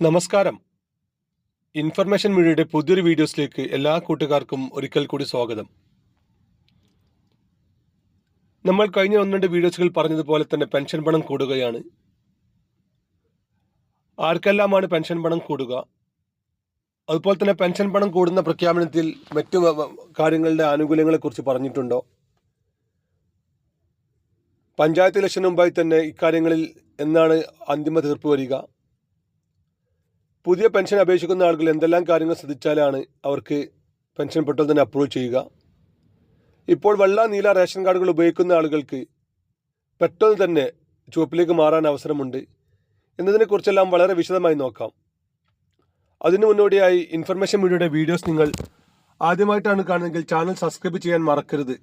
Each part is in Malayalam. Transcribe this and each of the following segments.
നമസ്കാരം. ഇൻഫർമേഷൻ മീഡിയയുടെ പുതിയൊരു വീഡിയോസിലേക്ക് എല്ലാ കൂട്ടുകാർക്കും ഒരിക്കൽ കൂടി സ്വാഗതം. നമ്മൾ കഴിഞ്ഞ 1-2 വീഡിയോസുകൾ പറഞ്ഞതുപോലെ തന്നെ പെൻഷൻ പണം കൂടുകയാണ്. ആർക്കെല്ലാമാണ് പെൻഷൻ പണം കൂടുക? അതുപോലെ തന്നെ പെൻഷൻ പണം കൂടുന്ന പ്രഖ്യാപനത്തിൽ മറ്റു കാര്യങ്ങളുടെ ആനുകൂല്യങ്ങളെക്കുറിച്ച് പറഞ്ഞിട്ടുണ്ടോ? പഞ്ചായത്ത് ഇലക്ഷന് മുമ്പായി തന്നെ ഇക്കാര്യങ്ങളിൽ എന്നാണ് അന്തിമ തീർപ്പ് വരിക? പുതിയ പെൻഷൻ അപേക്ഷിക്കുന്ന ആളുകൾ എന്തെല്ലാം കാര്യങ്ങൾ ശ്രദ്ധിച്ചാലാണ് അവർക്ക് പെൻഷൻ പെട്ടെന്ന് തന്നെ അപ്രൂവ് ചെയ്യുക? ഇപ്പോൾ വെള്ള നീല റേഷൻ കാർഡുകൾ ഉപയോഗിക്കുന്ന ആളുകൾക്ക് പെട്ടെന്ന് തന്നെ ചുവപ്പിലേക്ക് മാറാൻ അവസരമുണ്ട് എന്നതിനെക്കുറിച്ചെല്ലാം വളരെ വിശദമായി നോക്കാം. അതിനു മുന്നോടിയായി ഇൻഫർമേഷൻ മീഡിയയുടെ വീഡിയോസ് നിങ്ങൾ ആദ്യമായിട്ടാണ് കാണുന്നതെങ്കിൽ ചാനൽ സബ്സ്ക്രൈബ് ചെയ്യാൻ മറക്കരുത്.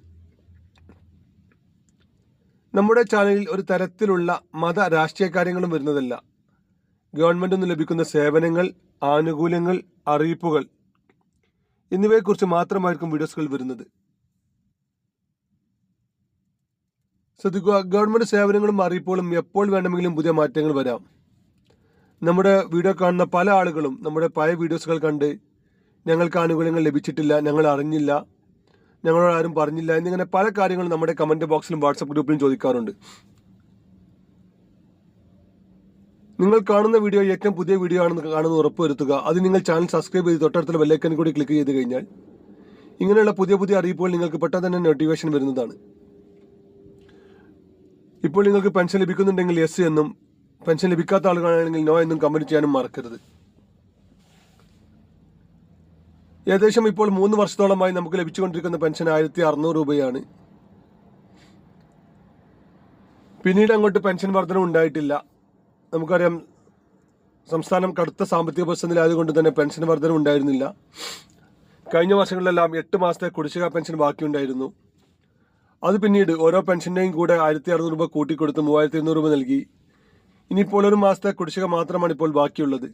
നമ്മുടെ ചാനലിൽ ഒരു തരത്തിലുള്ള മത രാഷ്ട്രീയ കാര്യങ്ങളും വരുന്നതല്ല. ഗവൺമെൻറ്റിൽ നിന്ന് ലഭിക്കുന്ന സേവനങ്ങൾ, ആനുകൂല്യങ്ങൾ, അറിയിപ്പുകൾ എന്നിവയെക്കുറിച്ച് മാത്രമായിരിക്കും വീഡിയോസുകൾ വരുന്നത്. ശ്രദ്ധിക്കുക, ഗവൺമെൻറ് സേവനങ്ങളും അറിയിപ്പുകളും എപ്പോൾ വേണമെങ്കിലും പുതിയ മാറ്റങ്ങൾ വരാം. നമ്മുടെ വീഡിയോ കാണുന്ന പല ആളുകളും നമ്മുടെ പഴയ വീഡിയോസുകൾ കണ്ട് ഞങ്ങൾക്ക് ആനുകൂല്യങ്ങൾ ലഭിച്ചിട്ടില്ല, ഞങ്ങൾ അറിഞ്ഞില്ല, ഞങ്ങളോട് ആരും പറഞ്ഞില്ല എന്നിങ്ങനെ പല കാര്യങ്ങളും നമ്മുടെ കമൻറ്റ് ബോക്സിലും വാട്സപ്പ് ഗ്രൂപ്പിലും ചോദിക്കാറുണ്ട്. നിങ്ങൾ കാണുന്ന വീഡിയോ ഏറ്റവും പുതിയ വീഡിയോ ആണെന്ന് കാണുന്നത് ഉറപ്പുവരുത്തുക. അത് നിങ്ങൾ ചാനൽ സബ്സ്ക്രൈബ് ചെയ്ത് തൊട്ടടുത്തുള്ള ബെല്ലൈക്കൻ കൂടി ക്ലിക്ക് ചെയ്ത് കഴിഞ്ഞാൽ ഇങ്ങനെയുള്ള പുതിയ അറിയിപ്പുകൾ നിങ്ങൾക്ക് പെട്ടെന്ന് തന്നെ നോട്ടിഫിക്കേഷൻ വരുന്നതാണ്. ഇപ്പോൾ നിങ്ങൾക്ക് പെൻഷൻ ലഭിക്കുന്നുണ്ടെങ്കിൽ യെസ് എന്നും, പെൻഷൻ ലഭിക്കാത്ത ആളുകളാണെങ്കിൽ നോ എന്നും കമൻറ്റ് ചെയ്യാനും മറക്കരുത്. ഏകദേശം ഇപ്പോൾ 3 വർഷത്തോളമായി നമുക്ക് ലഭിച്ചുകൊണ്ടിരിക്കുന്ന പെൻഷൻ 1600 രൂപയാണ്. പിന്നീട് അങ്ങോട്ട് പെൻഷൻ വർധന ഉണ്ടായിട്ടില്ല. നമുക്കറിയാം, സംസ്ഥാനം കടുത്ത സാമ്പത്തിക പ്രതിസന്ധിയിലായതുകൊണ്ട് തന്നെ പെൻഷൻ വർധന ഉണ്ടായിരുന്നില്ല. കഴിഞ്ഞ വർഷങ്ങളിലെല്ലാം 8 മാസത്തെ കുടിശ്ശിക പെൻഷൻ ബാക്കിയുണ്ടായിരുന്നു. അത് പിന്നീട് ഓരോ പെൻഷൻ്റെയും കൂടെ 1600 രൂപ കൂട്ടിക്കൊടുത്ത് 3200 രൂപ നൽകി. ഇനിയിപ്പോൾ 1 മാസത്തെ കുടിശ്ശിക മാത്രമാണ് ഇപ്പോൾ ബാക്കിയുള്ളത്.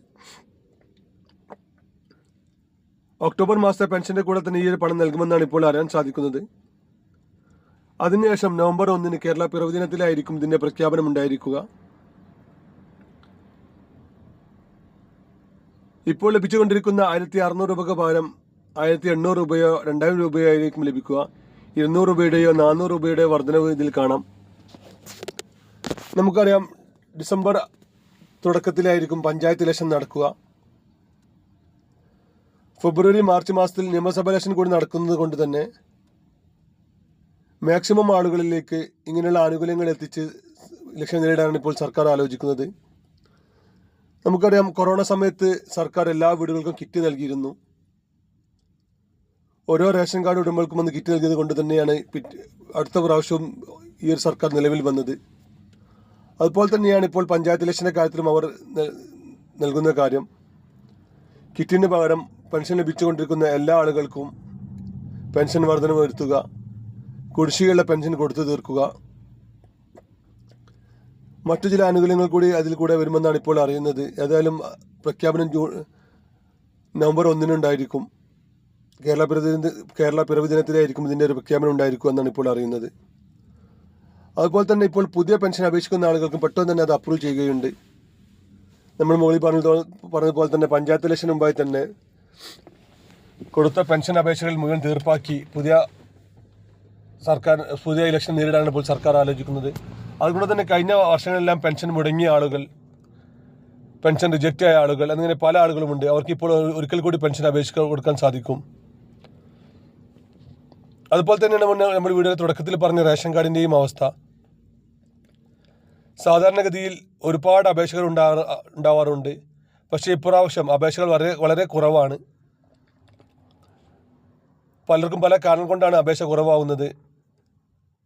ഒക്ടോബർ മാസത്തെ പെൻഷൻ്റെ കൂടെ തന്നെ ഈ ഒരു പണം നൽകുമെന്നാണ് ഇപ്പോൾ അറിയാൻ സാധിക്കുന്നത്. അതിനുശേഷം നവംബർ 1 കേരള പിറവി ദിനത്തിലായിരിക്കും ഇതിൻ്റെ പ്രഖ്യാപനം ഉണ്ടായിരിക്കുക. ഇപ്പോൾ ലഭിച്ചുകൊണ്ടിരിക്കുന്ന 1600 രൂപയ്ക്ക് പകരം 1800 രൂപയോ 2000 രൂപയോ ആയിരിക്കും ലഭിക്കുക. 200 രൂപയുടെയോ 400 രൂപയുടെയോ വർധനവ് ഇതിൽ കാണാം. നമുക്കറിയാം, ഡിസംബർ തുടക്കത്തിലായിരിക്കും പഞ്ചായത്ത് ഇലക്ഷൻ നടക്കുക. ഫെബ്രുവരി മാർച്ച് മാസത്തിൽ നിയമസഭാ ഇലക്ഷൻ കൂടി നടക്കുന്നത് കൊണ്ട് തന്നെ മാക്സിമം ആളുകളിലേക്ക് ഇങ്ങനെയുള്ള ആനുകൂല്യങ്ങൾ എത്തിച്ച് ഇലക്ഷൻ നേരിടാനാണ് ഇപ്പോൾ സർക്കാർ ആലോചിക്കുന്നത്. നമുക്കറിയാം, കൊറോണ സമയത്ത് സർക്കാർ എല്ലാ വീടുകൾക്കും കിറ്റ് നൽകിയിരുന്നു. ഓരോ റേഷൻ കാർഡ് ഉടമകൾക്കും ഒന്ന് കിറ്റ് നൽകിയത് കൊണ്ട് തന്നെയാണ് അടുത്ത പ്രാവശ്യവും ഈ ഒരു സർക്കാർ നിലവിൽ വന്നത്. അതുപോലെ തന്നെയാണ് ഇപ്പോൾ പഞ്ചായത്ത് ഇലക്ഷൻ്റെ കാര്യത്തിലും അവർ നൽകുന്ന കാര്യം. കിറ്റിന് പകരം പെൻഷൻ ലഭിച്ചുകൊണ്ടിരിക്കുന്ന എല്ലാ ആളുകൾക്കും പെൻഷൻ വർധന വരുത്തുക, കുടിശ്ശികയുള്ള പെൻഷൻ കൊടുത്തു തീർക്കുക, മറ്റു ചില ആനുകൂല്യങ്ങൾ കൂടി അതിൽ കൂടെ വരുമെന്നാണ് ഇപ്പോൾ അറിയുന്നത്. ഏതായാലും പ്രഖ്യാപനം നവംബർ 1 ഉണ്ടായിരിക്കും. കേരള പിറവി ദിനത്തിലായിരിക്കും ഇതിൻ്റെ ഒരു പ്രഖ്യാപനം ഉണ്ടായിരിക്കും എന്നാണ് ഇപ്പോൾ അറിയുന്നത്. അതുപോലെ തന്നെ ഇപ്പോൾ പുതിയ പെൻഷൻ അപേക്ഷിക്കുന്ന ആളുകൾക്കും പെട്ടെന്ന് തന്നെ അത് അപ്രൂവ് ചെയ്യുകയുണ്ട്. നമ്മൾ മുകളിൽ പറഞ്ഞതുപോലെ തന്നെ പഞ്ചായത്ത് ഇലക്ഷന് മുമ്പായി തന്നെ കൊടുത്ത പെൻഷൻ അപേക്ഷകൾ മുഴുവൻ തീർപ്പാക്കി പുതിയ ഇലക്ഷൻ നേരിടാനാണ് ഇപ്പോൾ സർക്കാർ ആലോചിക്കുന്നത്. അതുകൊണ്ട് തന്നെ കഴിഞ്ഞ വർഷങ്ങളെല്ലാം പെൻഷൻ മുടങ്ങിയ ആളുകൾ, പെൻഷൻ റിജക്റ്റ് ആയ ആളുകൾ, അങ്ങനെ പല ആളുകളുമുണ്ട്. അവർക്കിപ്പോൾ ഒരിക്കൽ കൂടി പെൻഷൻ അപേക്ഷ കൊടുക്കാൻ സാധിക്കും. അതുപോലെ തന്നെയാണ് നമ്മൾ വീഡിയോയുടെ തുടക്കത്തിൽ പറഞ്ഞ റേഷൻ കാർഡിൻ്റെയും അവസ്ഥ. സാധാരണഗതിയിൽ ഒരുപാട് അപേക്ഷകൾ ഉണ്ടാവാറുണ്ട്. പക്ഷേ ഇപ്രാവശ്യം അപേക്ഷകൾ വളരെ കുറവാണ്. പലർക്കും പല കാരണം കൊണ്ടാണ് അപേക്ഷ കുറവാകുന്നത്.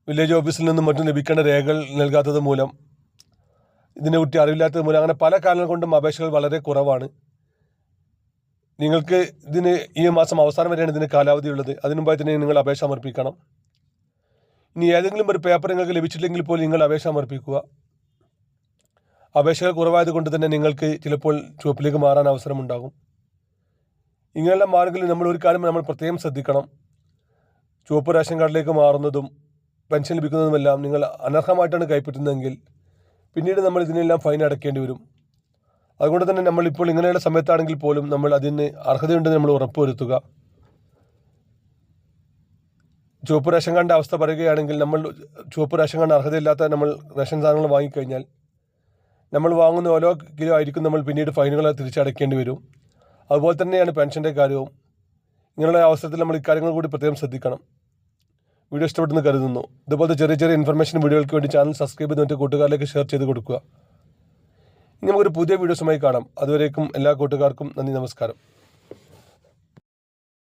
വില്ലേജ് ഓഫീസിൽ നിന്നും മറ്റും ലഭിക്കേണ്ട രേഖകൾ നൽകാത്തത് മൂലം, ഇതിനെക്കുറിച്ച് അറിവില്ലാത്തത് മൂലം, അങ്ങനെ പല കാരണങ്ങൾ കൊണ്ടും അപേക്ഷകൾ വളരെ കുറവാണ്. നിങ്ങൾക്ക് ഈ മാസം അവസാനം വരെയാണ് ഇതിന് കാലാവധി ഉള്ളത്. അതിനു മുമ്പായി തന്നെ നിങ്ങൾ അപേക്ഷ സമർപ്പിക്കണം. ഇനി ഏതെങ്കിലും ഒരു പേപ്പർ നിങ്ങൾക്ക് ലഭിച്ചില്ലെങ്കിൽ പോലും നിങ്ങൾ അപേക്ഷ സമർപ്പിക്കുക. അപേക്ഷകൾ കുറവായതുകൊണ്ട് തന്നെ നിങ്ങൾക്ക് ചിലപ്പോൾ ചുവപ്പിലേക്ക് മാറാൻ അവസരമുണ്ടാകും. ഇങ്ങനെയുള്ള മാർഗ്ഗങ്ങളിൽ ഒരു കാര്യം നമ്മൾ പ്രത്യേകം ശ്രദ്ധിക്കണം. ചുവപ്പ് റേഷൻ കാർഡിലേക്ക് മാറുന്നതും പെൻഷൻ ലഭിക്കുന്നതുമെല്ലാം നിങ്ങൾ അനർഹമായിട്ടാണ് കൈപ്പറ്റുന്നതെങ്കിൽ പിന്നീട് നമ്മൾ ഇതിനെല്ലാം ഫൈൻ അടയ്ക്കേണ്ടി വരും. അതുകൊണ്ട് തന്നെ നമ്മളിപ്പോൾ ഇങ്ങനെയുള്ള സമയത്താണെങ്കിൽ പോലും നമ്മൾ അതിന് അർഹതയുണ്ടെന്ന് നമ്മൾ ഉറപ്പുവരുത്തുക. ചുവപ്പ് റേഷൻ കാർഡിൻ്റെ അവസ്ഥ പറയുകയാണെങ്കിൽ, നമ്മൾ ചുവപ്പ് റേഷൻ കാർഡിന് അർഹതയില്ലാത്ത നമ്മൾ റേഷൻ സാധനങ്ങൾ വാങ്ങിക്കഴിഞ്ഞാൽ നമ്മൾ വാങ്ങുന്ന ഓരോ കിലോ ആയിരിക്കും നമ്മൾ പിന്നീട് ഫൈനുകൾ തിരിച്ചടയ്ക്കേണ്ടി വരും. അതുപോലെ തന്നെയാണ് പെൻഷൻ്റെ കാര്യവും. ഇങ്ങനെയുള്ള അവസരത്തിൽ നമ്മൾ ഇക്കാര്യങ്ങൾ കൂടി പ്രത്യേകം ശ്രദ്ധിക്കണം. വീഡിയോ ഇഷ്ടപ്പെട്ടെന്ന് കരുതുന്നു. ഇതുപോലത്തെ ചെറിയ ചെറിയ ഇൻഫർമേഷൻ വീഡിയോകൾക്ക് വേണ്ടി ചാനൽ സബ്സ്ക്രൈബ് ചെയ്ത് മറ്റു കൂട്ടുകാരിലേക്ക് ഷെയർ ചെയ്ത് കൊടുക്കുക. ഇനി നമുക്കൊരു പുതിയ വീഡിയോസുമായി കാണാം. അതുവരേക്കും എല്ലാ കൂട്ടുകാർക്കും നന്ദി, നമസ്കാരം.